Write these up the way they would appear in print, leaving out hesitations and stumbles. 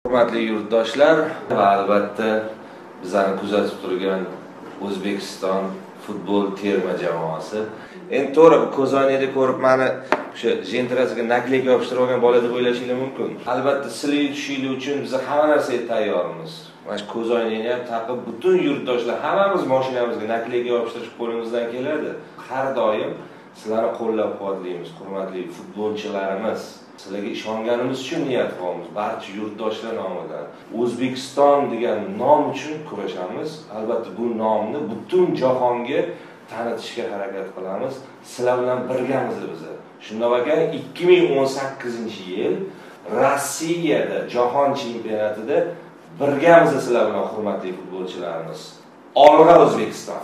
Hurmatli yurtdoshlar va albatta bizlarni kuzatib turgan O'zbekiston futbol terma jamoasi. Endi to'g'ri ko'zoynakda ko'rib meni o'sha jentrasiga nakleyka yopishtirib olgan bola deb o'ylashingiz mumkin. Albatta sizlar tushingiz uchun biz hamma narsaga tayyormiz. Mana shu ko'zoynakni ham taqib butun yurtdoshlar hammamiz mashinamizga nakleyka yopishtirish qo'limizdan keladi. Har doim sizlarni qo'llab-quvvatlaymiz, hurmatli futbolchilarimiz. Sizlarga ishonganimiz uchun niyat qilamiz. Barcha yurtdoshlar nomidan O'zbekiston degan nom uchun kurashamiz. Albatta bu nomni butun jahonga tanitishga harakat qilamiz. Sizlar bilan birgamiz biz. Shundoq ekan 2018-yil Rossiyada jahon chempionatida birgamiz sizlar bilan hurmatli futbolchilarimiz. Olg'a O'zbekiston.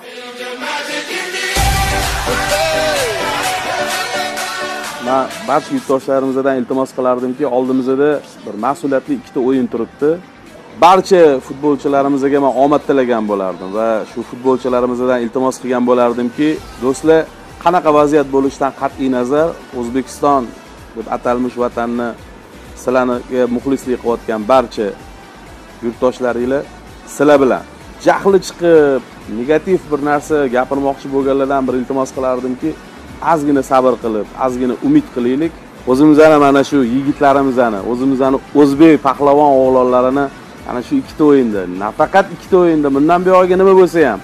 Men barcha yurtdoshlarimizdan iltimos qilardimki, oldimizda bir mas'uliyatli ikkita o'yin turibdi. Barcha futbolchilarimizga men omad tilagan bo'lardim va shu futbolchilarimizdan iltimos qilgan bo'lardimki, do'stlar, qanaqa vaziyat bo'lishidan qat'iy nazar O'zbekiston deb atalmish vatanni sizlarga muxlislik qilayotgan barcha yurtdoshlaringlar sizlar bilan jahli chiqib, negativ bir narsa gapirmoqchi bo'lganlardan bir iltimos qilardimki, ozgina sabr qilib, ozgina umid qilaylik. O'zimizning mana shu yigitlarimizni, o'zimizning o'zbek pahlavon o'g'lonlarini ana shu ikkita o'yinda, nafaqat ikkita o'yinda, bundan buyog'iga nima bo'lsa ham,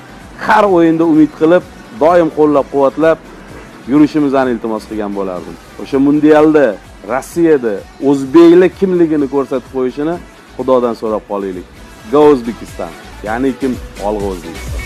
har o'yinda umid qilib, doim qo'llab-quvvatlab yurishimizni iltimos qilgan bo'lardim. O'sha mundialda Rossiyada o'zbeklar kimligini ko'rsatib qo'yishini Xudodan so'rab qolaylik. Go O'zbekiston. Ya'ni kim? Olg'a O'zbekiston.